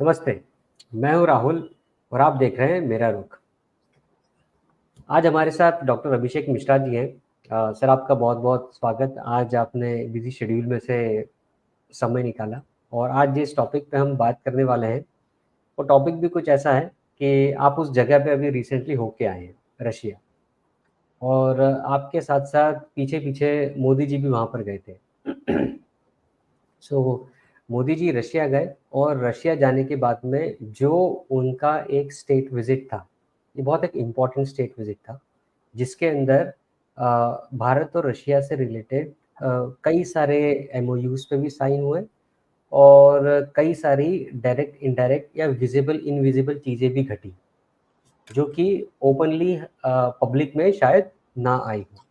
नमस्ते, मैं हूँ राहुल और आप देख रहे हैं मेरा रुख। आज हमारे साथ डॉक्टर अभिषेक मिश्रा जी हैं। सर आपका बहुत-बहुत स्वागत। आज आपने बिज़ी शेड्यूल में से समय निकाला और आज जिस टॉपिक पे हम बात करने वाले हैं, वो टॉपिक भी कुछ ऐसा है कि आप उस जगह पे अभी रिसेंटली होके आए हैं, रशिया। और आपके साथ-साथ पीछे-पीछे मोदी जी भी वहाँ पर गए थे। सो मोदी जी रशिया गए और रशिया जाने के बाद में जो उनका एक स्टेट विज़िट था, ये बहुत एक इम्पोर्टेंट स्टेट विज़िट था, जिसके अंदर भारत और रशिया से रिलेटेड कई सारे एमओयूज़ पे भी साइन हुए और कई सारी डायरेक्ट, इनडायरेक्ट या विज़िबल, इनविज़िबल चीज़ें भी घटी, जो कि ओपनली पब्लिक में शायद ना आई हों।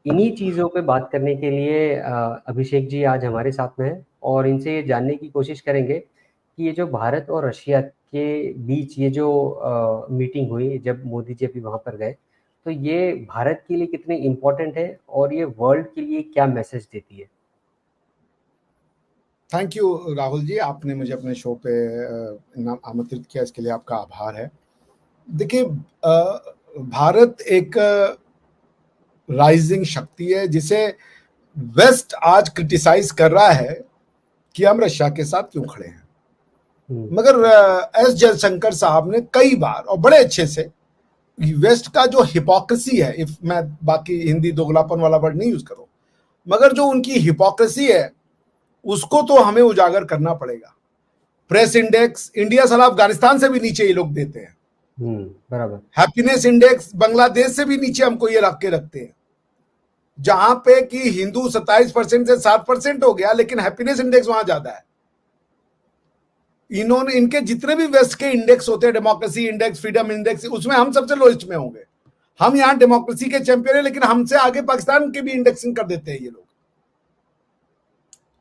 इन्हीं चीज़ों पे बात करने के लिए अभिषेक जी आज हमारे साथ में हैं और इनसे ये जानने की कोशिश करेंगे कि ये जो भारत और रशिया के बीच ये जो मीटिंग हुई जब मोदी जी अभी वहाँ पर गए, तो ये भारत के लिए कितनी इम्पोर्टेंट है और ये वर्ल्ड के लिए क्या मैसेज देती है? थैंक यू राहुल जी, आपने मुझे अपने शो पे आमंत्रित किया, इसके लिए आपका आभार है। देखिए, भारत एक राइजिंग शक्ति है जिसे वेस्ट आज क्रिटिसाइज कर रहा है कि हम रशिया के साथ क्यों खड़े हैं। मगर एस जयशंकर साहब ने कई बार और बड़े अच्छे से वेस्ट का जो हिपोक्रेसी है, इफ मैं बाकी हिंदी दोगलापन वाला वर्ड नहीं यूज करूं, मगर जो उनकी हिपोक्रेसी है उसको तो हमें उजागर करना पड़ेगा। प्रेस इंडेक्स इंडिया साला अफगानिस्तान से भी नीचे ये लोग देते हैं। बराबर। हैप्पीनेस इंडेक्स बांग्लादेश से भी नीचे हमको ये रख के रखते हैं, जहां पे कि हिंदू 27% से 7% हो गया, लेकिन हैप्पीनेस इंडेक्स वहां ज्यादा है। इन्होंने इनके जितने भी वेस्ट के इंडेक्स होते हैं, डेमोक्रेसी इंडेक्स, फ्रीडम इंडेक्स, उसमें हम सबसे लोएस्ट में होंगे। हम यहां डेमोक्रेसी के चैंपियन है, लेकिन हमसे आगे पाकिस्तान के भी इंडेक्सिंग कर देते हैं ये लोग।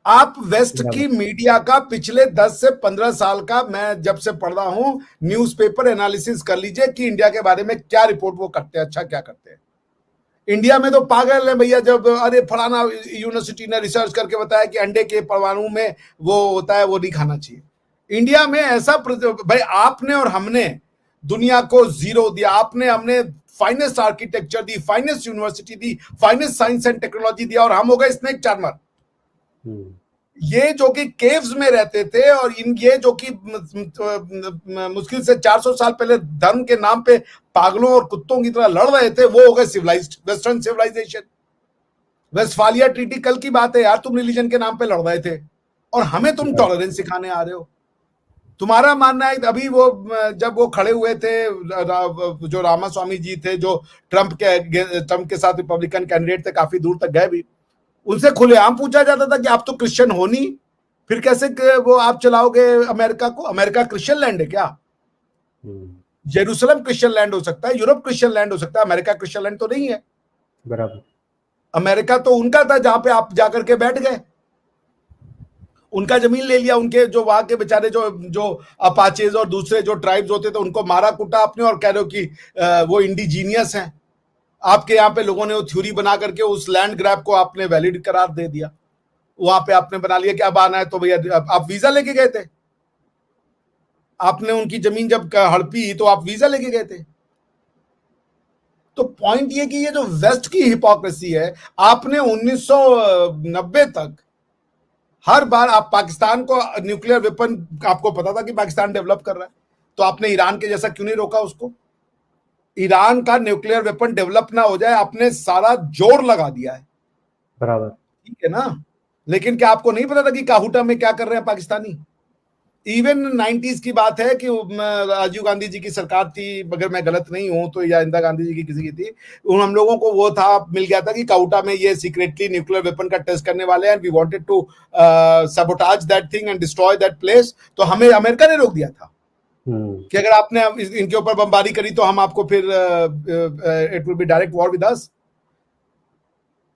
आप वेस्ट की मीडिया का पिछले 10 से 15 साल का मैं जब से पढ़ रहा हूं न्यूज़पेपर एनालिसिस कर लीजिए कि इंडिया के बारे में क्या रिपोर्ट वो करते हैं, अच्छा क्या करते हैं। इंडिया में तो पागल है भैया, जब अरे फलाना यूनिवर्सिटी ने रिसर्च करके बताया कि अंडे के परमाणु में वो होता है, वो नहीं खाना चाहिए। इंडिया में ऐसा भाई, आपने और हमने दुनिया को जीरो दिया, आपने हमने finest architecture the, finest university the, finest science and technology दिया, और हम हो गए स्नेक चार्मर। ये जो कि केव्स में रहते थे और ये जो कि मुश्किल से 400 साल पहले धर्म के नाम पे पागलों और कुत्तों की तरह लड़ रहे थे, वो हो गए civilized, western civilization. Westphalia treaty कल की बात है यार, तुम रिलीजन के नाम पे लड़ रहे थे और हमें तुम टॉलरेंस सिखाने आ रहे हो। तुम्हारा मानना है अभी वो जब वो खड़े हुए थे, जो रामास्वामी जी थे, जो ट्रंप के साथ रिपब्लिकन कैंडिडेट थे, काफी दूर तक गए भी, उनसे खुलेआम पूछा जाता था कि आप तो क्रिश्चियन हो नहीं, फिर कैसे वो आप चलाओगे अमेरिका को? अमेरिका क्रिश्चियन लैंड है क्या? जेरूसलम क्रिश्चियन लैंड हो सकता है, यूरोप क्रिश्चियन लैंड हो सकता है, अमेरिका क्रिश्चियन लैंड तो नहीं है। बराबर। अमेरिका तो उनका था जहां पे आप जाकर के बैठ गए, उनका जमीन ले लिया, उनके जो वहां के बेचारे जो अपाचेज और दूसरे जो ट्राइब्स होते थे उनको मारा कूटा आपने, और कह रहे हो कि वो इंडिजीनियस हैं। आपके यहाँ पे लोगों ने वो थ्योरी बना करके उस लैंड ग्रैब को आपने वैलिड करार दे दिया। वहां पे आपने बना लिया कि अब आना है तो भैया, आप वीजा लेके गए थे, आपने उनकी जमीन जब हड़पी तो आप वीजा लेके गए थे। तो पॉइंट ये कि ये जो वेस्ट की हिपोक्रेसी है, आपने 1990 तक हर बार आप पाकिस्तान को न्यूक्लियर वेपन, आपको पता था कि पाकिस्तान डेवलप कर रहा है, तो आपने ईरान के जैसा क्यों नहीं रोका उसको? ईरान का न्यूक्लियर वेपन डेवलप ना हो जाए, आपने सारा जोर लगा दिया है। बराबर। ठीक है ना? लेकिन क्या आपको नहीं पता था कि काहुटा में क्या कर रहे हैं पाकिस्तानी? इवन 90s की बात है कि राजीव गांधी जी की सरकार थी, अगर मैं गलत नहीं हूं तो, या इंदिरा गांधी जी की किसी की थी, हम लोगों को वो था, मिल गया था कि काहुटा में ये सीक्रेटली न्यूक्लियर वेपन का टेस्ट करने वाले हैं, we wanted to sabotage that thing and destroy that place. तो हमें अमेरिका ने रोक दिया था कि अगर आपने इनके ऊपर बमबारी करी तो हम आपको फिर it will be direct war with us.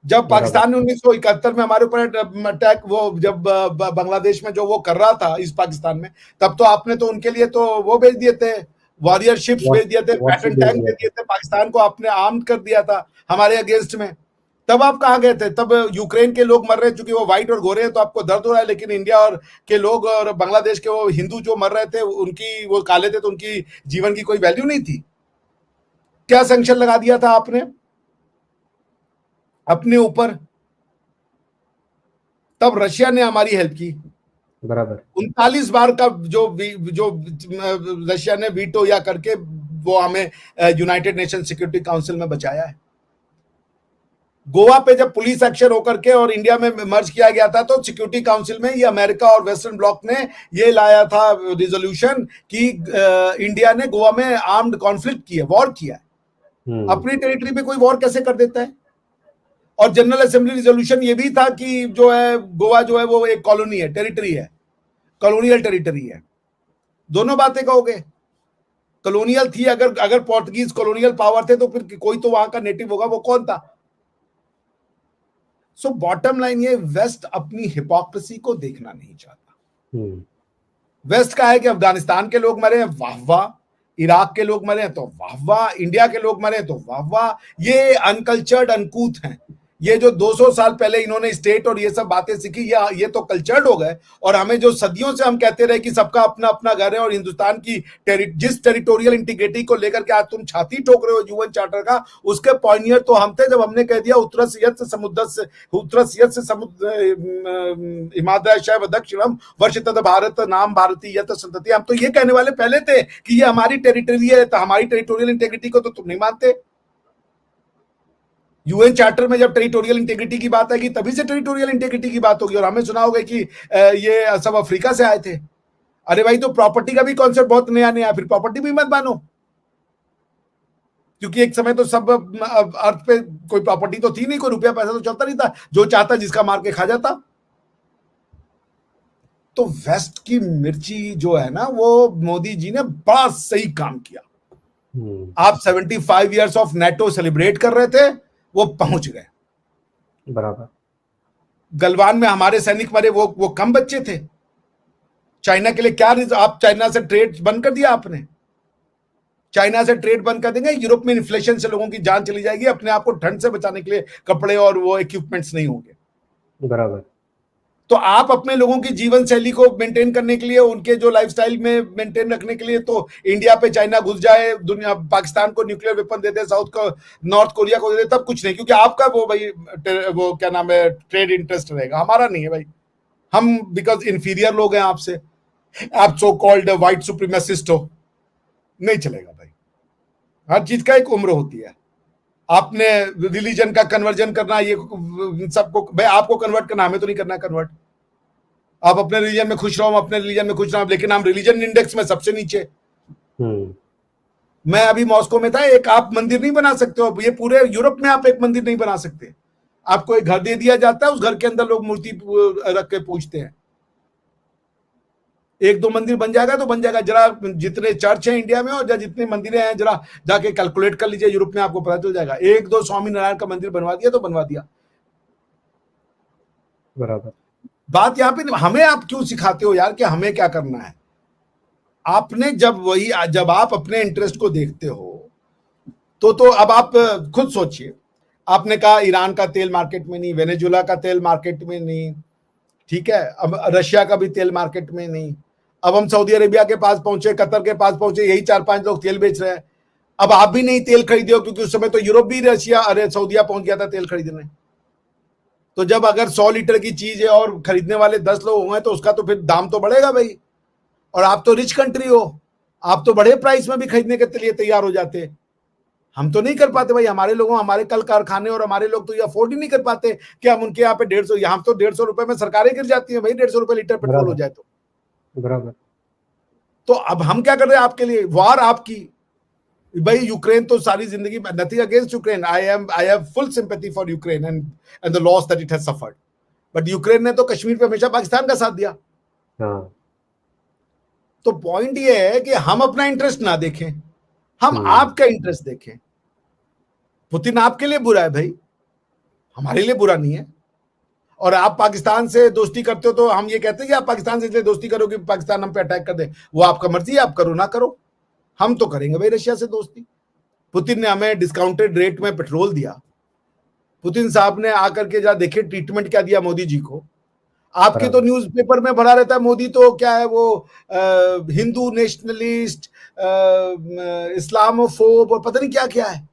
जब पाकिस्तान ने 1971 में हमारे ऊपर अटैक, वो जब बांग्लादेश में जो वो कर रहा था इस पाकिस्तान में, तब तो आपने तो उनके लिए तो वो भेज दिए थे, वॉरियर शिप्स भेज दिए थे, पैटर्न टैंक भेज दिए थे, पाकिस्तान को आपने आर्म कर दिया था हमारे अगेंस्ट में। तब आप कहाँ गए थे? तब यूक्रेन के लोग मर रहे, चूंकि वो व्हाइट और गोरे हैं तो आपको दर्द हो रहा है, लेकिन इंडिया और के लोग और बांग्लादेश के वो हिंदू जो मर रहे थे, उनकी वो काले थे तो उनकी जीवन की कोई वैल्यू नहीं थी। क्या सैंक्शन लगा दिया था आपने अपने ऊपर? तब रशिया ने हमारी हेल्प की। बराबर। 39 बार का जो जो रशिया ने वीटो या करके वो हमें यूनाइटेड नेशन सिक्योरिटी काउंसिल में बचाया है। गोवा पे जब पुलिस एक्शन होकर के और इंडिया में मर्ज किया गया था तो सिक्योरिटी काउंसिल में ये अमेरिका और वेस्टर्न ब्लॉक ने ये लाया था रिजोल्यूशन कि इंडिया ने गोवा में आर्म्ड कॉन्फ्लिक्ट किया, वॉर किया है। अपनी टेरिटरी पे कोई वॉर कैसे कर देता है? और जनरल असेंबली रिजोल्यूशन ये भी था कि जो है गोवा जो है वो एक कॉलोनी है, टेरिटरी है, कॉलोनियल टेरिटरी है। दोनों बातें कहोगे। कॉलोनियल थी, अगर पोर्टुगीज कॉलोनियल पावर थे तो फिर कोई तो वहां का नेटिव होगा, वो कौन था? सो बॉटम लाइन ये, वेस्ट अपनी हिपोक्रेसी को देखना नहीं चाहता। वेस्ट का है कि अफगानिस्तान के लोग मरे, वाह वाह, इराक के लोग मरे तो वाह वाह, इंडिया के लोग मरे तो वाह वाह। ये अनकल्चर्ड अनकूथ हैं। ये जो 200 साल पहले इन्होंने स्टेट और ये सब बातें सीखी, ये तो कल्चर्ड हो गए। और हमें जो सदियों से हम कहते रहे कि सबका अपना अपना घर है और हिंदुस्तान की जिस टेरिटोरियल इंटीग्रिटी को लेकर के आज तुम छाती ठोक रहे हो यूएन चार्टर का, उसके पॉइनियर तो हम थे जब हमने कह दिया उत्तरसियत से समुद्र हिमाद्राशय व दक्षिणम वर्षितद भारत नाम भारती यत संतति। हम तो ये कहने वाले पहले थे कि ये हमारी टेरिटरी है, तो हमारी टेरिटोरियल इंटीग्रिटी को तो तुम नहीं मानते। यूएन चार्टर में जब टेरिटोरियल इंटीग्रिटी की बात आएगी तभी से टेरिटोरियल इंटीग्रिटी की बात होगी। और हमें सुना होगा कि ये सब अफ्रीका से आए थे। अरे भाई, तो प्रॉपर्टी का भी कॉन्सेप्ट बहुत नया नया, फिर प्रॉपर्टी भी मत मानो, क्योंकि एक समय तो सब अर्थ पे कोई प्रॉपर्टी तो थी नहीं, कोई रुपया पैसा तो चलता नहीं था, जो चाहता जिसका मार के खा जाता। तो वेस्ट की मिर्ची जो है ना, वो मोदी जी ने बड़ा सही काम किया। आप 75 ईयर्स ऑफ नेटो सेलिब्रेट कर रहे थे, वो पहुंच गए। बराबर। गलवान में हमारे सैनिक मरे, वो कम बच्चे थे। चाइना के लिए क्या आप चाइना से ट्रेड बंद कर दिया आपने? चाइना से ट्रेड बंद कर देंगे, यूरोप में इन्फ्लेशन से लोगों की जान चली जाएगी, अपने आप को ठंड से बचाने के लिए कपड़े और वो इक्विपमेंट्स नहीं होंगे। बराबर। तो आप अपने लोगों की जीवन शैली को मेंटेन करने के लिए, उनके जो लाइफस्टाइल में मेंटेन रखने के लिए तो इंडिया पे चाइना घुस जाए, दुनिया पाकिस्तान को न्यूक्लियर वेपन दे दे, साउथ को नॉर्थ कोरिया को दे दे, तब कुछ नहीं, क्योंकि आपका वो भाई वो क्या नाम है ट्रेड इंटरेस्ट रहेगा, हमारा नहीं है भाई। हम बिकॉज इंफीरियर लोग हैं आपसे, आप सो कॉल्ड व्हाइट सुप्रीमेसिस्ट हो, नहीं चलेगा भाई। हर चीज का एक उम्र होती है। आपने रिलीजन का कन्वर्जन करना, ये सबको भाई आपको कन्वर्ट करना, हमें तो नहीं करना कन्वर्ट। आप अपने रिलीजन में खुश रहो, अपने रिलीजन में खुश रहो, लेकिन हम रिलीजन इंडेक्स में सबसे नीचे। मैं अभी मॉस्को में था, एक आप मंदिर नहीं बना सकते हो, ये पूरे यूरोप में आप एक मंदिर नहीं बना सकते। आपको एक घर दे दिया जाता है, उस घर के अंदर लोग मूर्ति रख के पूजते हैं। एक दो मंदिर बन जाएगा तो बन जाएगा। जरा जितने चर्च हैं इंडिया में और जितने मंदिरें हैं जरा जाके कैलकुलेट कर लीजिए, यूरोप में आपको पता चल जाएगा। एक दो स्वामी नारायण का मंदिर बनवा दिया तो बनवा दिया। बराबर। बात यहाँ पे हमें आप क्यों सिखाते हो यार कि हमें क्या करना है? आपने जब आप अपने इंटरेस्ट को देखते हो तो अब आप खुद सोचिए। आपने कहा ईरान का तेल मार्केट में नहीं, वेनेजुला का तेल मार्केट में नहीं, ठीक है, अब रशिया का भी तेल मार्केट में नहीं। अब हम सऊदी अरेबिया के पास पहुंचे, कतर के पास पहुंचे, यही 4-5 लोग तेल बेच रहे हैं। अब आप भी नहीं तेल खरीदे हो, क्योंकि उस समय तो यूरोप भी रशिया सऊदिया पहुंच गया था तेल खरीदने। तो जब अगर 100 लीटर की चीज है और खरीदने वाले 10 लोग हुए तो उसका तो फिर दाम तो बढ़ेगा भाई। और आप तो रिच कंट्री हो, आप तो बड़े प्राइस में भी खरीदने के लिए तैयार हो जाते। हम तो नहीं कर पाते भाई। हमारे लोगों, हमारे कल कारखाने और हमारे लोग तो ये अफोर्ड ही नहीं कर पाते कि हम उनके यहाँ पे 150, यहाँ तो 150 रुपए में सरकारें गिर जाती है भाई, 150 रुपए लीटर पेट्रोल हो जाए तो। बराबर। तो अब हम क्या कर रहे हैं आपके लिए? वार आपकी भाई। यूक्रेन तो सारी जिंदगी, nothing against Ukraine, I have full sympathy for Ukraine and the loss that it has suffered, but Ukraine ने तो कश्मीर पे हमेशा पाकिस्तान का साथ दिया। तो पॉइंट ये है कि हम अपना इंटरेस्ट ना देखें, हम आपका इंटरेस्ट देखें। पुतिन आपके लिए बुरा है भाई, हमारे लिए बुरा नहीं है। और आप पाकिस्तान से दोस्ती करते हो तो हम ये कहते हैं कि आप पाकिस्तान से इसलिए दोस्ती करो कि पाकिस्तान हम पे अटैक कर दे। वो आपका मर्जी है, आप करो ना करो, हम तो करेंगे भाई रशिया से दोस्ती। पुतिन ने हमें डिस्काउंटेड रेट में पेट्रोल दिया, पुतिन साहब ने आकर के जरा देखिए ट्रीटमेंट क्या दिया मोदी जी को। आपके तो बराबर। न्यूज़पेपर में भरा रहता है मोदी तो क्या है वो हिंदू नेशनलिस्ट, इस्लामोफोब और पता नहीं क्या क्या है।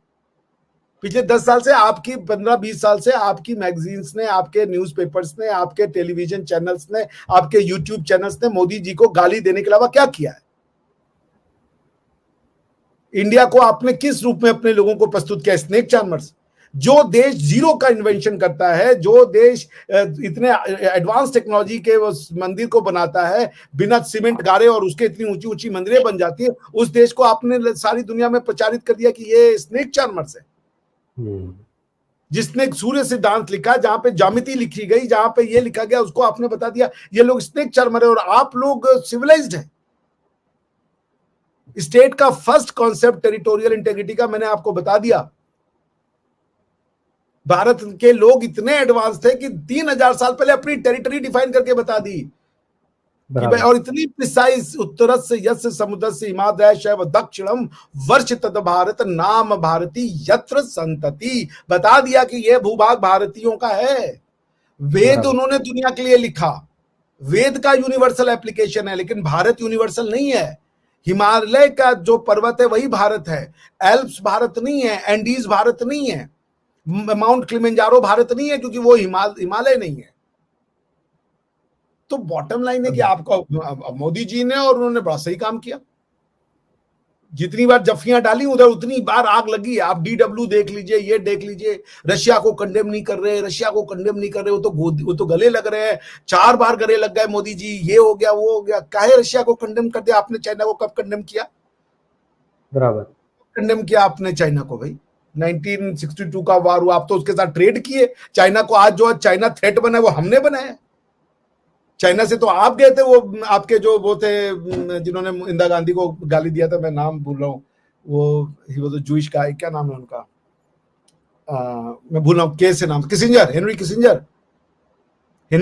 पिछले 10 साल से आपकी 15-20 साल से आपकी मैगजीन्स ने, आपके न्यूज़पेपर्स ने, आपके टेलीविजन चैनल्स ने, आपके यूट्यूब चैनल्स ने मोदी जी को गाली देने के अलावा क्या किया है? इंडिया को आपने किस रूप में अपने लोगों को प्रस्तुत किया? Snake charmers. जो देश जीरो का इन्वेंशन करता है, जो देश इतने एडवांस टेक्नोलॉजी के उस मंदिर को बनाता है बिना सीमेंट गाड़े और उसके इतनी ऊंची ऊंची मंदिरें बन जाती है, उस देश को आपने सारी दुनिया में प्रचारित कर दिया कि ये स्नेक चार्मर्स है। जिसने सूर्य सिद्धांत लिखा, जहां पे ज्यामिति लिखी गई, जहां पे ये लिखा गया, उसको आपने बता दिया ये लोग स्नेक चार्मर है और आप लोग सिविलाइज्ड है। स्टेट का फर्स्ट कॉन्सेप्ट टेरिटोरियल इंटेग्रिटी का मैंने आपको बता दिया। भारत के लोग इतने एडवांस थे कि 3000 साल पहले अपनी टेरिटरी डिफाइन करके बता दी कि भाई, और इतनी प्रिसाइज, उत्तर से यस्य समुद्र से हिमादय व दक्षिणम वर्ष तद भारत नाम भारती यत्र संतति, बता दिया कि यह भूभाग भारतीयों का है। वेद उन्होंने दुनिया के लिए लिखा, वेद का यूनिवर्सल एप्लीकेशन है, लेकिन भारत यूनिवर्सल नहीं है। हिमालय का जो पर्वत है वही भारत है, एल्प्स भारत नहीं है, एंडीज भारत नहीं है, माउंट किलिमंजारो भारत नहीं है, क्योंकि वो हिमालय नहीं है। तो बॉटम लाइन है कि आपका मोदी जी ने और उन्होंने बड़ा सही काम किया। जितनी बार जफ्फियां डाली उधर उतनी बार आग लगी। आप DW देख लीजिए, ये देख लीजिए, रशिया को कंडेम नहीं कर रहे, रशिया को कंडेम नहीं कर रहे, वो तो गले लग रहे हैं। 4 बार गले लग गए मोदी जी, ये हो गया वो हो गया। काहे रशिया को कंडेम कर दिया आपने? चाइना को कब कंडेम किया? बराबर। कंडेम किया आपने चाइना को भाई? 1962 का वार हुआ, आप तो उसके साथ ट्रेड किए। चाइना को आज जो चाइना थ्रेट बना है वो हमने बनाया। चाइना से तो आप गए थे, वो आपके जो वो थे जिन्होंने इंदिरा गांधी को गाली दिया था, मैं नाम भूल रहा हूँ, वो तो जूइश का, क्या नाम है उनका, मैं भूल रहा हूँ, के से नाम, किसिंजर, हेनरी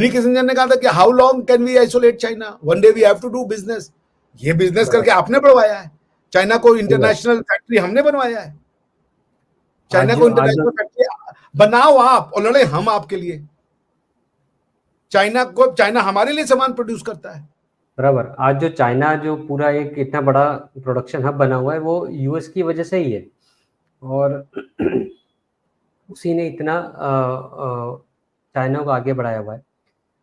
किसिंजर ने कहा था कि how long can we isolate China, one day we have to do business. ये बिजनेस करके आपने बढ़वाया है। चाइना को इंटरनेशनल फैक्ट्री हमने बनवाया है। चाइना को इंटरनेशनल फैक्ट्री बनाओ आप, और लड़े हम आपके लिए। चाइना हमारे लिए सामान प्रोड्यूस करता है। बराबर। आज जो चाइना जो पूरा एक इतना बड़ा प्रोडक्शन हब बना हुआ है वो यूएस की वजह से ही है, और उसी ने इतना चाइना को आगे बढ़ाया हुआ है।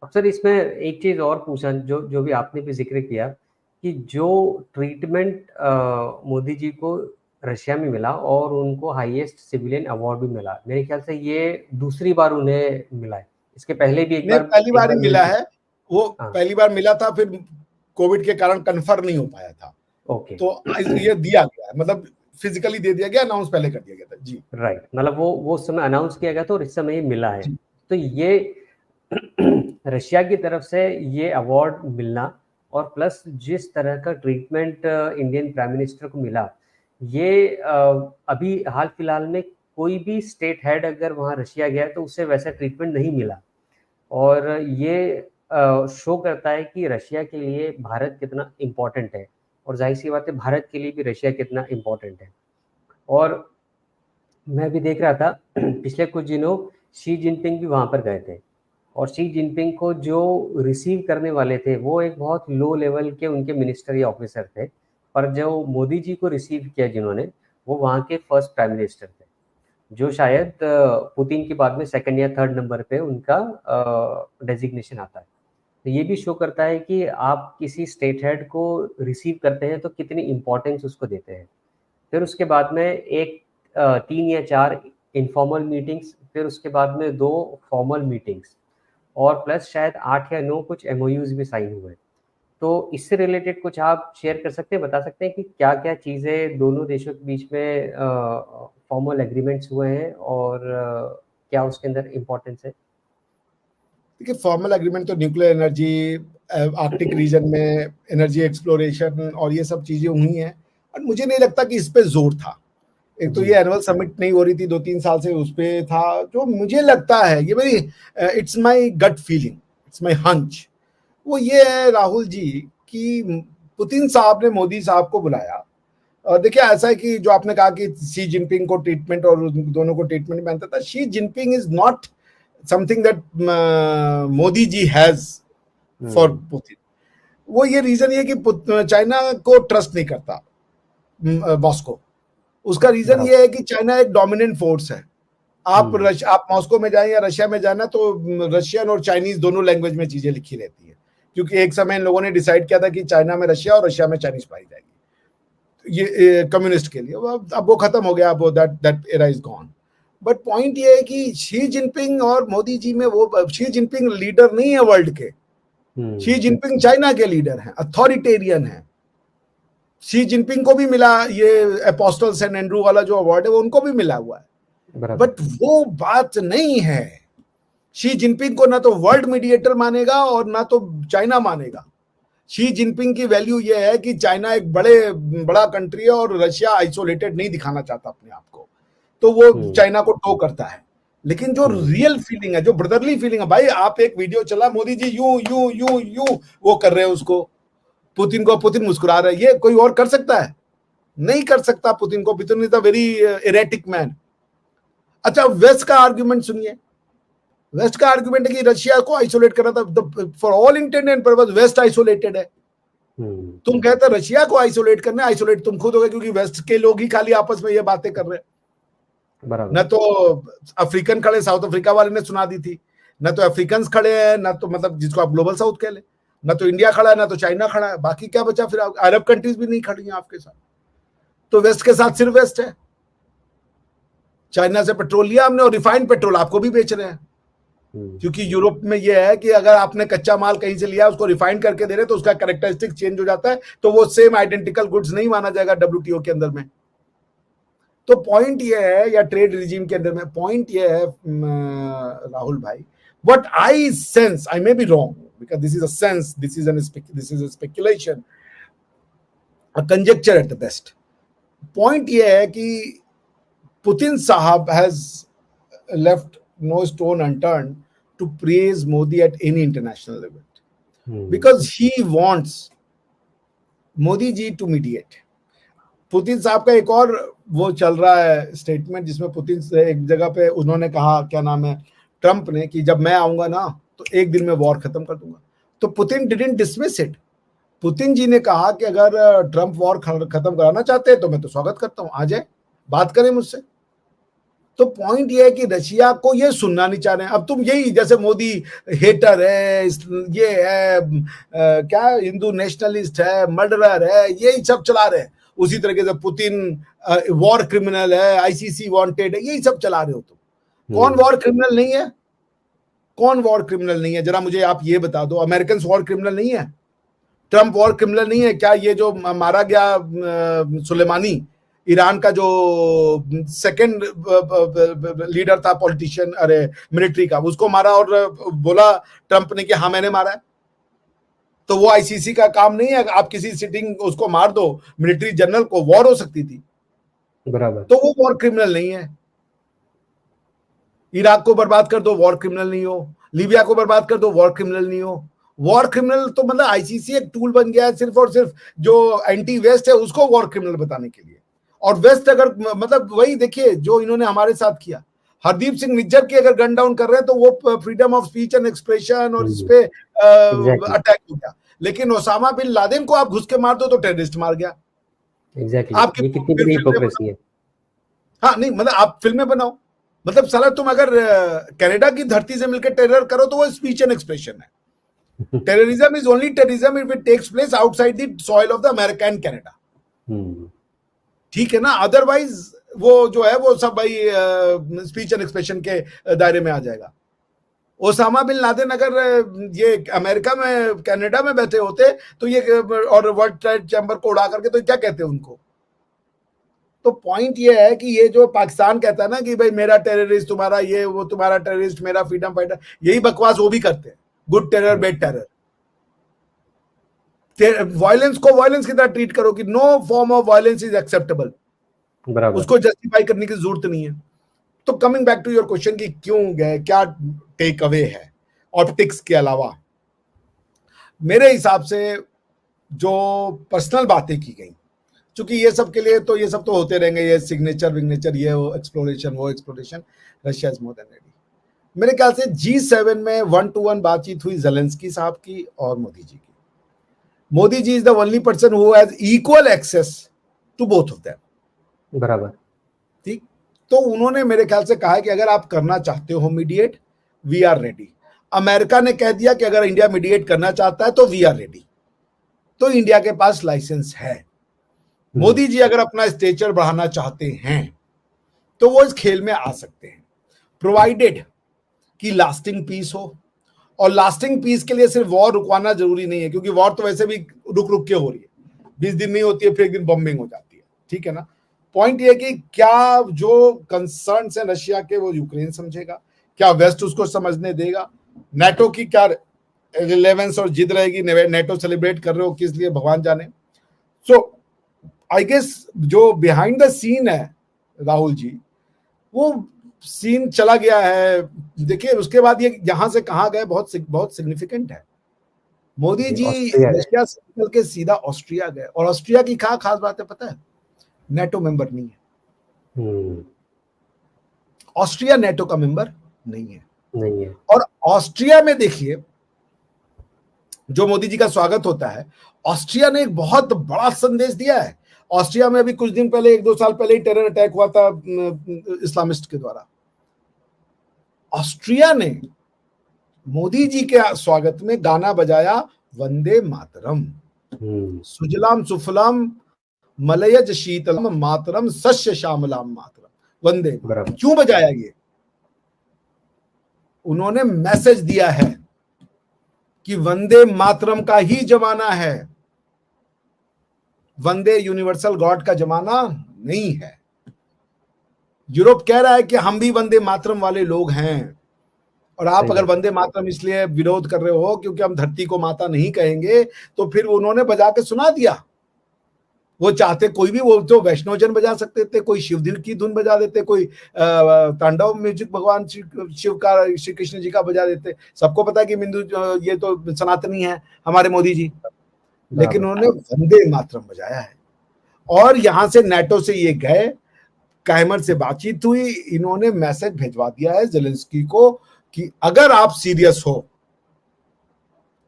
अब सर इसमें एक चीज़ और पूछा, जो भी आपने भी जिक्र किया कि जो ट्रीटमेंट मोदी जी को रशिया में मिला और उनको हाईएस्ट सिविलियन अवार्ड भी मिला, मेरे ख्याल से ये दूसरी बार उन्हें मिला है। इसके पहले भी पहली बार ही मिला है। वो पहली बार मिला था, फिर कोविड के कारण कन्फर्म नहीं हो पाया था। ओके। तो ये दिया गया, मतलब फिजिकली दे दिया गया, अनाउंस पहले कर दिया गया था जी। राइट, मतलब वो उस समय अनाउंस किया गया था और इस समय ये मिला है। तो ये रशिया की तरफ से ये अवार्ड मिलना और प्लस जिस तरह का ट्रीटमेंट इंडियन प्राइम मिनिस्टर को मिला, ये अभी हाल फिलहाल में कोई भी स्टेट हेड अगर वहाँ रशिया गया तो उससे वैसा ट्रीटमेंट नहीं मिला। और ये शो करता है कि रशिया के लिए भारत कितना इम्पोर्टेंट है, और जाहिर सी बात है भारत के लिए भी रशिया कितना इम्पोर्टेंट है। और मैं भी देख रहा था पिछले कुछ दिनों शी जिनपिंग भी वहाँ पर गए थे, और शी जिनपिंग को जो रिसीव करने वाले थे वो एक बहुत लो लेवल के उनके मिनिस्टर या ऑफिसर थे, पर जो मोदी जी को रिसीव किया जिन्होंने, वो वहाँ के फर्स्ट प्राइम मिनिस्टर थे, जो शायद पुतिन के बाद में सेकंड या थर्ड नंबर पे उनका डेजिग्नेशन आता है। तो ये भी शो करता है कि आप किसी स्टेट हेड को रिसीव करते हैं तो कितनी इम्पोर्टेंस उसको देते हैं। फिर उसके बाद में एक 3 या 4 इनफॉर्मल मीटिंग्स, फिर उसके बाद में 2 फॉर्मल मीटिंग्स, और प्लस शायद 8 या 9 कुछ MOUs भी साइन हुए। तो इससे रिलेटेड कुछ आप शेयर कर सकते हैं, बता सकते हैं कि क्या-क्या चीज़ें दोनों देशों के बीच में फॉर्मल एग्रीमेंट्स हुए हैं और क्या उसके अंदर इम्पोर्टेंस है? देखिए, फॉर्मल एग्रीमेंट तो न्यूक्लियर एनर्जी, आर्कटिक रीजन में एनर्जी एक्सप्लोरेशन और ये सब चीजें हुई हैं, और मुझे नहीं लगता कि इस पे जोर था। एक तो ये एनुअल समिट नहीं हो रही थी 2-3 साल से, उस पे था। जो मुझे लगता है, ये मेरी it's my gut feeling, it's my hunch, वो ये है राहुल जी कि पुतिन साहब ने मोदी साहब को बुलाया और देखिए ऐसा है कि जो आपने कहा कि शी जिनपिंग को ट्रीटमेंट और दोनों को ट्रीटमेंट में अंतर था, Xi Jinping is not something that Modi ji has for Putin. वो ये रीजन ये कि चाइना को ट्रस्ट नहीं करता मॉस्को। उसका रीजन ये है कि चाइना एक डोमिनेंट फोर्स है। आप मॉस्को में जाएं या रशिया में जाना तो रशियन और चाइनीज दोनों लैंग्वेज में चीजें लिखी रहती है, क्योंकि एक समय इन लोगों ने डिसाइड किया था कि चाइना में रशिया और रशिया में चाइनीज पाई जाएगी, ये कम्युनिस्ट के लिए। अब वो खत्म हो गया, वो that era is gone. But point ये है कि शी जिनपिंग और मोदी जी में, वो शी जिनपिंग लीडर नहीं है वर्ल्ड के, शी जिनपिंग चाइना के लीडर हैं, अथॉरिटेरियन है। शी जिनपिंग को भी मिला ये एपोस्टल सेंट एंड्रू वाला जो अवार्ड है, वो उनको भी मिला हुआ है, बट वो बात नहीं है। शी जिनपिंग को ना तो वर्ल्ड मीडिएटर मानेगा और ना तो चाइना मानेगा। शी जिनपिंग की वैल्यू ये है कि चाइना एक बड़ा कंट्री है और रशिया आइसोलेटेड नहीं दिखाना चाहता अपने आप को, तो वो चाइना को टो करता है। लेकिन जो रियल फीलिंग है, जो ब्रदरली फीलिंग है, भाई आप एक वीडियो चला, मोदी जी यूं यूं यूं यूं वो कर रहे हैं उसको, पुतिन को, पुतिन मुस्कुरा रहा है। ये कोई और कर सकता है? नहीं कर सकता पुतिन को। Putin is a very erratic man. अच्छा, वेस्ट का आर्ग्यूमेंट सुनिए। वेस्ट का आर्ग्यूमेंट है कि रशिया को आइसोलेट कर रहा था। For all intent and purpose west isolated है। तुम कहते रशिया को आइसोलेट करना, आइसोलेट तुम खुद हो गए, क्योंकि वेस्ट के लोग ही खाली आपस में ये बातें कर रहे हैं। न तो अफ्रीकन खड़े, साउथ अफ्रीका वाले ने सुना दी थी, न तो अफ्रीकन खड़े हैं, न तो मतलब जिसको आप ग्लोबल साउथ कह ले, न तो इंडिया खड़ा है, न तो चाइना खड़ा है। बाकी क्या बचा फिर? अरब कंट्रीज भी नहीं खड़ी हैं आपके साथ। तो वेस्ट के साथ सिर्फ वेस्ट है। चाइना से पेट्रोल लिया हमने और रिफाइंड पेट्रोल आपको भी बेच रहे हैं, क्योंकि यूरोप में यह है कि अगर आपने कच्चा माल कहीं से लिया, उसको रिफाइंड करके दे रहे तो उसका कैरेक्टरिस्टिक चेंज हो जाता है, तो वो सेम आइडेंटिकल गुड्स नहीं माना जाएगा WTO के अंदर में। तो पॉइंट ये है, या ट्रेड रिजीम के अंदर में पॉइंट ये है राहुल भाई, what I sense, I may be wrong because this is a sense, this is a speculation, a conjecture at the best. Point ये है कि Putin Sahab has left no stone unturned to praise Modi at any international level, because he wants Modi ji to mediate. Putin साहब का एक और वो चल रहा है स्टेटमेंट, जिसमें पुतिन से एक जगह पे उन्होंने कहा, क्या नाम है, ट्रंप ने, कि जब मैं आऊंगा ना तो एक दिन में वॉर खत्म कर दूंगा। तो Putin didn't dismiss it. Putin ji ने कहा कि अगर ट्रंप वॉर खत्म कराना चाहते हैं तो मैं तो स्वागत करता हूं, आ जाए बात करें मुझसे। तो पॉइंट ये है कि रशिया को ये सुनना नहीं चाह रहे हैं। अब तुम यही, जैसे मोदी हेटर है, ये है क्या, हिंदू नेशनलिस्ट है, मर्डरर है, यही सब चला रहे हैं। उसी तरीके से पुतिन वॉर क्रिमिनल है, ICC वांटेड है, यही सब चला रहे हो तुम। कौन वॉर क्रिमिनल नहीं है? कौन वॉर क्रिमिनल नहीं है? जरा मुझे आप ये बता दो। अमेरिकन वॉर क्रिमिनल नहीं है? ट्रंप वॉर क्रिमिनल नहीं है क्या? ये जो मारा गया सुलेमानी, ईरान का जो सेकंड लीडर था, पॉलिटिशियन, अरे मिलिट्री का, उसको मारा और बोला ट्रंप ने कि हाँ मैंने मारा है। तो वो ICC का काम नहीं है? आप किसी सिटिंग उसको मार दो, मिलिट्री जनरल को, वॉर हो सकती थी, बराबर। तो वो वॉर क्रिमिनल नहीं है। इराक को बर्बाद कर दो, वॉर क्रिमिनल नहीं हो। लीबिया को बर्बाद कर दो, वॉर क्रिमिनल नहीं हो। वॉर क्रिमिनल तो मतलब ICC एक टूल बन गया है सिर्फ और सिर्फ जो एंटी वेस्ट है उसको वॉर क्रिमिनल बताने के लिए। और वेस्ट अगर मतलब वही देखिए जो इन्होंने हमारे साथ किया, हरदीप सिंह निज्जर की अगर गन डाउन कर रहे हैं तो वो freedom of speech and expression और इस पे अटैक हो गया। लेकिन ओसामा बिन लादेन को आप घुस के मार दो तो टेररिस्ट मार गया। ये कितनी बड़ी हिपोक्रेसी है। हाँ नहीं, मतलब आप फिल्में बनाओ, मतलब साला तुम अगर कनाडा की धरती से मिलकर टेरर करो तो वो स्पीच एंड एक्सप्रेशन है। Terrorism is only terrorism if it takes place outside the soil of the America and Canada. ठीक है ना? अदरवाइज वो जो है वो सब भाई स्पीच एंड एक्सप्रेशन के दायरे में आ जाएगा। ओसामा बिन लादेन अगर ये अमेरिका में, कनाडा में बैठे होते तो ये, और वर्ल्ड ट्रेड चैम्बर को उड़ा करके, तो क्या कहते हैं उनको? तो पॉइंट ये है कि ये जो पाकिस्तान कहता है ना कि भाई मेरा टेररिस्ट तुम्हारा ये, वो तुम्हारा टेररिस्ट मेरा फ्रीडम फाइटर, यही बकवास वो भी करते हैं। Good terror bad terror. Violence को वायलेंस की तरह ट्रीट करो कि no form of violence is acceptable, उसको जस्टिफाई करने की जरूरत नहीं है। तो coming back to your question कि क्यों गए, क्या टेक अवे है ऑप्टिक्स के अलावा, मेरे हिसाब से जो पर्सनल बातें की गई, क्योंकि ये सब के लिए तो ये सब तो होते रहेंगे, ये सिग्नेचर विग्नेचर, ये वो exploration, Russia is more than ready. मेरे ख्याल से G7 में 1-to-1 बातचीत हुई जेलेंस्की साहब की और मोदी जी की। Modi ji is the only person who has equal access to both of them. बराबर। ठीक, तो उन्होंने मेरे ख्याल से कहा कि अगर आप करना चाहते हो mediate, we are ready. America ने कह दिया कि अगर इंडिया मीडिएट करना चाहता है तो वी आर रेडी। तो इंडिया के पास लाइसेंस है। मोदी जी अगर अपना स्टेचर बढ़ाना चाहते हैं तो वो इस खेल में आ सकते हैं, प्रोवाइडेड कि लास्टिंग पीस हो। और लास्टिंग पीस के लिए सिर्फ वॉर रुकवाना जरूरी नहीं है, क्योंकि वॉर तो वैसे भी रुक रुक के हो रही है, 20 दिन नहीं होती है, फिर एक दिन बॉम्बिंग हो जाती है, ठीक है ना। पॉइंट ये कि क्या जो कंसर्न्स हैं रशिया के वो यूक्रेन समझेगा, क्या वेस्ट उसको समझने देगा, नेटो की क्या रिलेवेंस और जिद रहेगी, नेटो सेलिब्रेट कर रहे हो किस लिए भगवान जाने। सो आई गेस जो बिहाइंड द सीन है राहुल जी, वो सीन चला गया है। देखिए उसके बाद ये यहां से कहां गए, बहुत सिग्निफिकेंट है। मोदी जी रशिया से निकल के सीधा ऑस्ट्रिया गए, और ऑस्ट्रिया की क्या खास बात है पता है? नेटो मेंबर नहीं है। ऑस्ट्रिया नेटो का मेंबर नहीं है। और ऑस्ट्रिया में देखिए जो मोदी जी का स्वागत होता है, ऑस्ट्रिया ने एक बहुत बड़ा संदेश दिया है। ऑस्ट्रिया में अभी कुछ दिन पहले, 1-2 साल पहले ही टेरर अटैक हुआ था इस्लामिस्ट के द्वारा। ऑस्ट्रिया ने मोदी जी के स्वागत में गाना बजाया, वंदे मातरम, सुजलाम सुफलाम मलयज शीतलम मातरम सस्य श्यामलाम मातरम, वंदे। क्यों बजाया ये? उन्होंने मैसेज दिया है कि वंदे मातरम का ही जमाना है, वंदे यूनिवर्सल गॉड का जमाना नहीं है। यूरोप कह रहा है कि हम भी वंदे मातरम वाले लोग हैं, और आप अगर वंदे मातरम इसलिए विरोध कर रहे हो क्योंकि हम धरती को माता नहीं कहेंगे, तो फिर उन्होंने बजा के सुना दिया। वो चाहते कोई भी, वो तो वैष्णव जन बजा सकते थे, कोई शिव दिन की धुन बजा देते, कोई तांडव म्यूजिक भगवान शिव का, श्री कृष्ण जी का बजा देते। सबको पता है कि हिंदू ये तो सनातनी है हमारे मोदी जी, लेकिन उन्होंने वंदे मातरम बजाया है। और यहां से नेटो से ये गए, कायमर से बातचीत हुई, इन्होंने मैसेज भिजवा दिया है जेलेंस्की को कि अगर आप सीरियस हो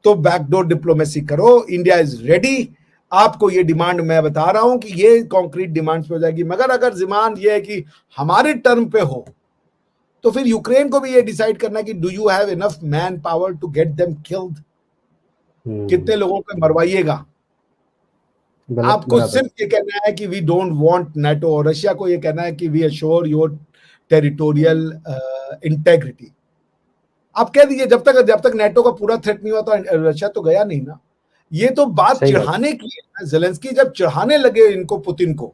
तो बैकडोर डिप्लोमेसी करो, इंडिया इज रेडी। आपको ये डिमांड मैं बता रहा हूं कि ये कॉन्क्रीट डिमांड्स पे हो जाएगी, मगर अगर डिमांड ये है कि हमारे टर्म पे हो, तो फिर यूक्रेन को भी ये डिसाइड करना है कि do you have enough man power to get them killed, कितने लोगों को मरवाइएगा। आपको सिर्फ ये कहना है कि वी डोंट वांट नेटो, और रशिया को ये कहना है कि we assure your territorial integrity. आप कह दीजिए जब तक नेटो का पूरा थ्रेट नहीं हुआ तो रशिया तो गया नहीं ना। ये तो बात चिढ़ाने की है। जेलेंस्की जब चिढ़ाने लगे इनको, पुतिन को,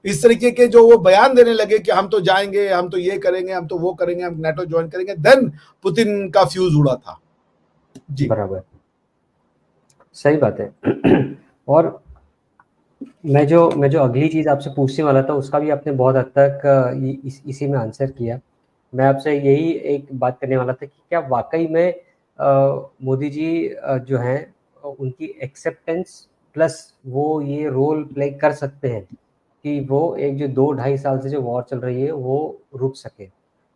इस तरीके के जो वो बयान देने लगे कि हम तो जाएंगे, हम तो ये करेंगे, हम तो वो करेंगे, हम नेटो ज्वाइन करेंगे, देन पुतिन का फ्यूज उड़ा था। जी बराबर, सही बात है। और मैं जो अगली चीज आपसे पूछने वाला था उसका भी आपने बहुत हद तक इसी में आंसर किया। मैं आपसे यही एक बात करने वाला था कि क्या वाकई में मोदी जी जो हैं उनकी एक्सेप्टेंस प्लस वो ये रोल प्ले कर सकते हैं कि वो एक जो 2-2.5 साल से जो वॉर चल रही है वो रुक सके।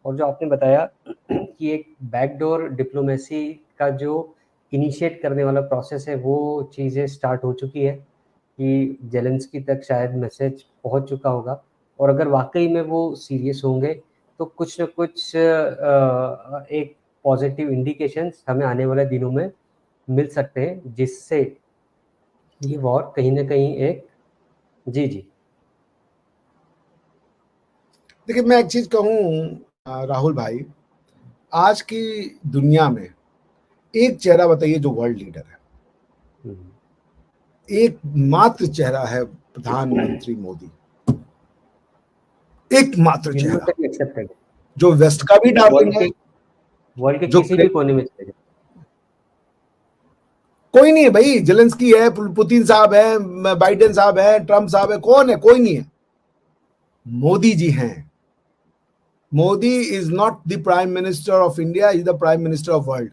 और जो आपने बताया कि एक बैकडोर डिप्लोमेसी का जो इनिशिएट करने वाला प्रोसेस है वो चीज़ें स्टार्ट हो चुकी है, कि जेलेंस्की तक शायद मैसेज पहुंच चुका होगा, और अगर वाकई में वो सीरियस होंगे तो कुछ न कुछ एक पॉजिटिव इंडिकेशंस हमें आने वाले दिनों में मिल सकते हैं, जिससे ये वॉर कहीं ना कहीं एक जी देखिए मैं एक चीज कहूँ राहुल भाई, आज की दुनिया में एक चेहरा बताइए जो वर्ल्ड लीडर है। एक मात्र चेहरा है प्रधानमंत्री मोदी, एक मात्र चेहरा जो वेस्ट का भी डार्लिंग है, वर्ल्ड के किसी भी कोने में चले। कोई नहीं है भाई, जेलेंस्की है, पुतिन साहब है, बाइडेन साहब है, ट्रम्प साहब है, कौन है? कोई नहीं है, मोदी जी हैं। Modi is not the prime minister of India, is the prime minister of world.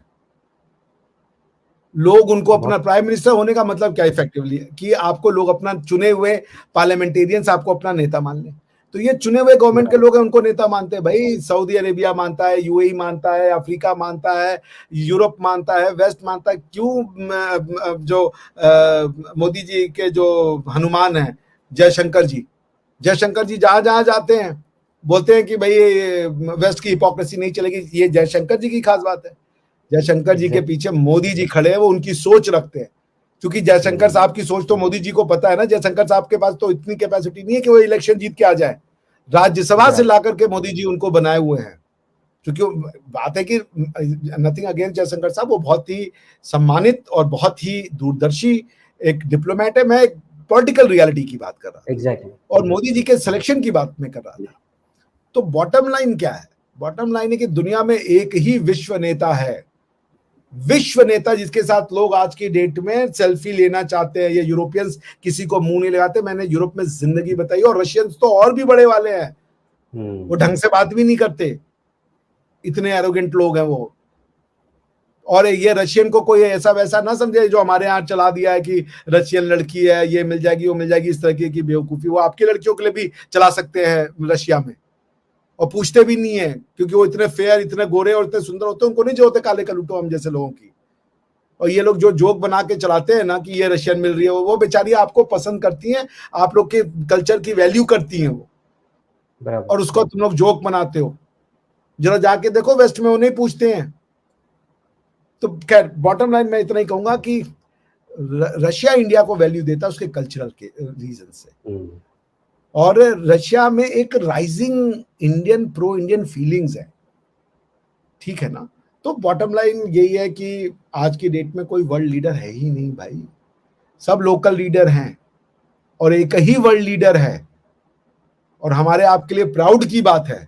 लोग उनको अपना प्राइम मिनिस्टर होने का मतलब क्या इफेक्टिवली कि आपको लोग अपना चुने हुए पार्लियामेंटेरियंस आपको अपना नेता मान लें। तो ये चुने हुए गवर्नमेंट के लोग हैं, उनको नेता मानते हैं। भाई सऊदी अरेबिया मानता है, यूएई मानता है, अफ्रीका मानता है, यूरोप मानता है, वेस्ट मानता है। क्यों जो मोदी जी के जो हनुमान है जयशंकर जी जहां जहां जाते हैं बोलते हैं कि भाई वेस्ट की हिपोक्रेसी नहीं चलेगी। ये जयशंकर जी की खास बात है। जयशंकर जी के पीछे मोदी जी खड़े हैं, वो उनकी सोच रखते हैं। क्योंकि जयशंकर साहब की सोच तो मोदी जी को पता है ना। जयशंकर साहब के पास तो इतनी कैपेसिटी नहीं है कि वो इलेक्शन जीत के आ जाए। राज्यसभा से ला करके मोदी जी उनको बनाए हुए हैं। क्योंकि बात है कि नथिंग अगेंस्ट जयशंकर साहब, वो बहुत ही सम्मानित और बहुत ही दूरदर्शी एक डिप्लोमेट है। मैं एक पॉलिटिकल रियलिटी की बात कर रहा था। एग्जैक्टली। और मोदी जी के सिलेक्शन की बात में कर रहा था। तो बॉटम लाइन क्या है? बॉटम लाइन है कि दुनिया में एक ही विश्व नेता है, विश्व नेता जिसके साथ लोग आज की डेट में सेल्फी लेना चाहते हैं। ये यूरोपियंस किसी को मुंह नहीं लगाते। मैंने यूरोप में जिंदगी बताई, और रशियंस तो और भी बड़े वाले हैं। वो ढंग से बात भी नहीं करते, इतने एरोगेंट लोग हैं वो। और ये रशियन को कोई ऐसा वैसा ना समझे जो हमारे यहाँ चला दिया है कि रशियन लड़की है, ये मिल जाएगी वो मिल जाएगी, इस तरह की बेवकूफी वो आपकी लड़कियों के लिए भी चला सकते हैं रशिया में। और पूछते भी नहीं है, क्योंकि वो इतने फेयर, इतने गोरे और इतने सुंदर होते हैं, उनको नहीं जो होते काले कलूटो हम जैसे लोगों की। और ये लोग जो जोक बना के चलाते हैं ना कि ये रशियन मिल रही है, वो बेचारी आपको पसंद करती हैं, आप लोग के कल्चर की वैल्यू करती हैं वो, और उसको तुम लोग जोक बनाते हो। जरा जाके देखो वेस्ट में, वो नहीं पूछते हैं। तो खैर बॉटम लाइन मैं इतना ही कहूंगा कि रशिया इंडिया को वैल्यू देता है उसके कल्चरल के रीजन से। और रशिया में एक rising Indian pro Indian feelings है, ठीक है ना। तो बॉटम लाइन यही है कि आज की डेट में कोई वर्ल्ड लीडर है ही नहीं भाई, सब लोकल लीडर हैं। और एक ही वर्ल्ड लीडर है, और हमारे आपके लिए प्राउड की बात है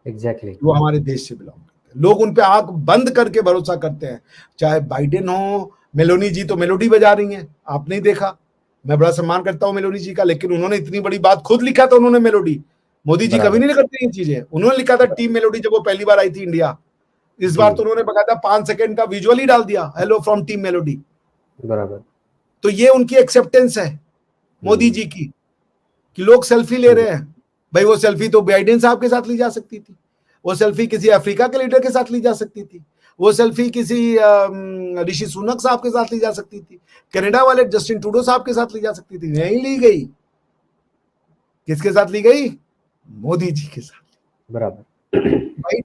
एग्जैक्टली। वो हमारे देश से बिलोंग करते हैं। लोग उन पे आंख बंद करके भरोसा करते हैं, चाहे बाइडेन हो, मेलोनी जी तो मेलोडी बजा रही हैं, आप नहीं देखा। मैं बड़ा सम्मान करता हूं मेलोनी जी का, लेकिन उन्होंने इतनी बड़ी बात खुद लिखा था उन्होंने मेलोडी। मोदी जी कभी नहीं करते ये चीजें। उन्होंने लिखा था टीम मेलोडी जब वो पहली बार आई थी इंडिया। इस बार तो उन्होंने बकायदा 5 सेकंड का विजुअल ही डाल दिया, हेलो फ्रॉम टीम मेलोडी। बराबर। तो ये उनकी एक्सेप्टेंस है मोदी जी की, कि लोग सेल्फी ले रहे हैं। भाई वो सेल्फी तो बाइडेन साहब के साथ ली जा सकती थी, वो सेल्फी किसी अफ्रीका के लीडर के साथ ली जा सकती थी, वो सेल्फी किसी ऋषि सुनक साहब के साथ ली जा सकती थी, कनाडा वाले जस्टिन ट्रूडो साहब के साथ ली जा सकती थी। नहीं ली गई। किसके साथ ली गई? मोदी जी के साथ। बराबर। भाई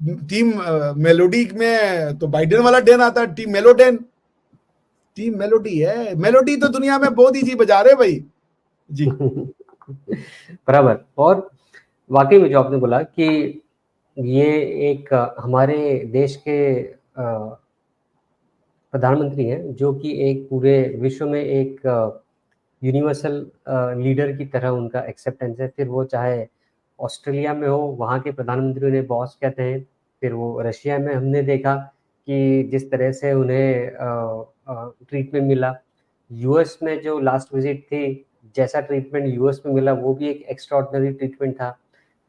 टीम मेलोडी में तो बाइडेन वाला डेन आता है, टीम मेलोडेन। टीम मेलोडी है, मेलोडी तो दुनिया में मोदी जी बजा रहे भाई जी। बराबर। और वाकई में जो आपने बोला कि ये एक हमारे देश के प्रधानमंत्री हैं जो कि एक पूरे विश्व में एक यूनिवर्सल लीडर की तरह उनका एक्सेप्टेंस है। फिर वो चाहे ऑस्ट्रेलिया में हो, वहाँ के प्रधानमंत्री उन्हें बॉस कहते हैं। फिर वो रशिया में हमने देखा कि जिस तरह से उन्हें ट्रीटमेंट मिला। यूएस में जो लास्ट विजिट थी, जैसा ट्रीटमेंट यूएस में मिला वो भी एक एक्स्ट्राऑर्डिनरी ट्रीटमेंट था।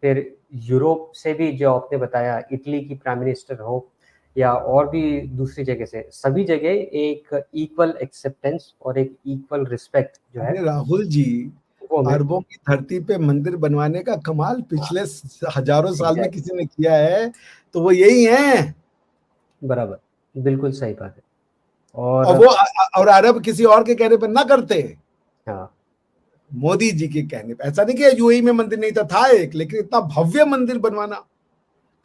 फिर यूरोप से भी जो आपने बताया, इटली की प्राइम मिनिस्टर हो या और भी दूसरी जगह से, सभी जगह एक इक्वल एक्सेप्टेंस और एक इक्वल रिस्पेक्ट जो है। राहुल जी, अरबों की धरती पे मंदिर बनवाने का कमाल पिछले हजारों साल में किसी ने किया है तो वो यही है। बराबर, बिल्कुल सही बात है। और वो और अरब किसी और के कहने पर ना करते। हाँ, मोदी जी के कहने पर। ऐसा नहीं कि यूएई में मंदिर नहीं था एक, लेकिन इतना भव्य मंदिर बनवाना,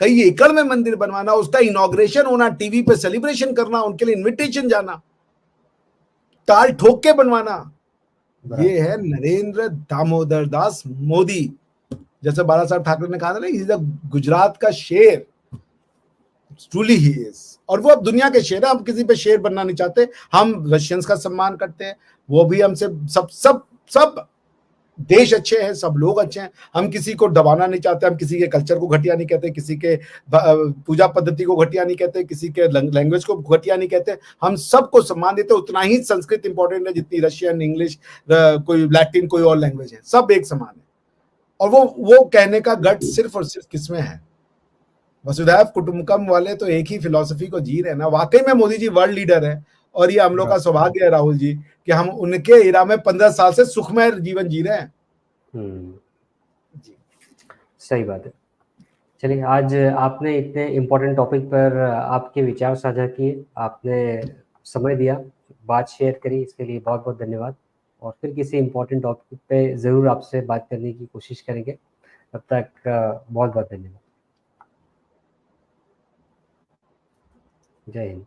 कई एकड़ में मंदिर बनवाना, उसका इनॉग्रेशन होना, टीवी पे सेलिब्रेशन करना, उनके लिए इनविटेशन जाना, ताल ठोक के बनवाना, ये है नरेंद्र दामोदर दास मोदी। जैसे बाला साहब ठाकरे ने कहा था ना, ही इज द गुजरात का शेर। Truly he is. और वो अब दुनिया के शेर है। हम किसी पे शेर बनना नहीं चाहते। हम रशियंस का सम्मान करते हैं, वो भी हमसे, सब सब सब देश अच्छे हैं, सब लोग अच्छे हैं। हम किसी को दबाना नहीं चाहते, हम किसी के कल्चर को घटिया नहीं कहते, किसी के पूजा पद्धति को घटिया नहीं कहते, किसी के लैंग्वेज को घटिया नहीं कहते। हम सबको सम्मान देते। उतना ही संस्कृत इंपॉर्टेंट है जितनी रशियन, इंग्लिश, कोई लैटिन, कोई और लैंग्वेज है, सब एक समान है। और वो कहने का गट सिर्फ और सिर्फ किसमें है? वसुधैव कुटुंबकम वाले तो एक ही फिलॉसफी को जी रहे हैं ना। वाकई में मोदी जी वर्ल्ड लीडर है, और ये हम लोग का सौभाग्य है राहुल जी कि हम उनके इरा में 15 साल से सुखमय जीवन जी रहे हैं। जी, सही बात है। चलिए, आज आपने इतने इम्पोर्टेंट टॉपिक पर आपके विचार साझा किए, आपने समय दिया, बात शेयर करी, इसके लिए बहुत बहुत धन्यवाद। और फिर किसी इम्पोर्टेंट टॉपिक पे ज़रूर आपसे बात करने की कोशिश करेंगे। तब तक बहुत बहुत धन्यवाद। जय हिंद।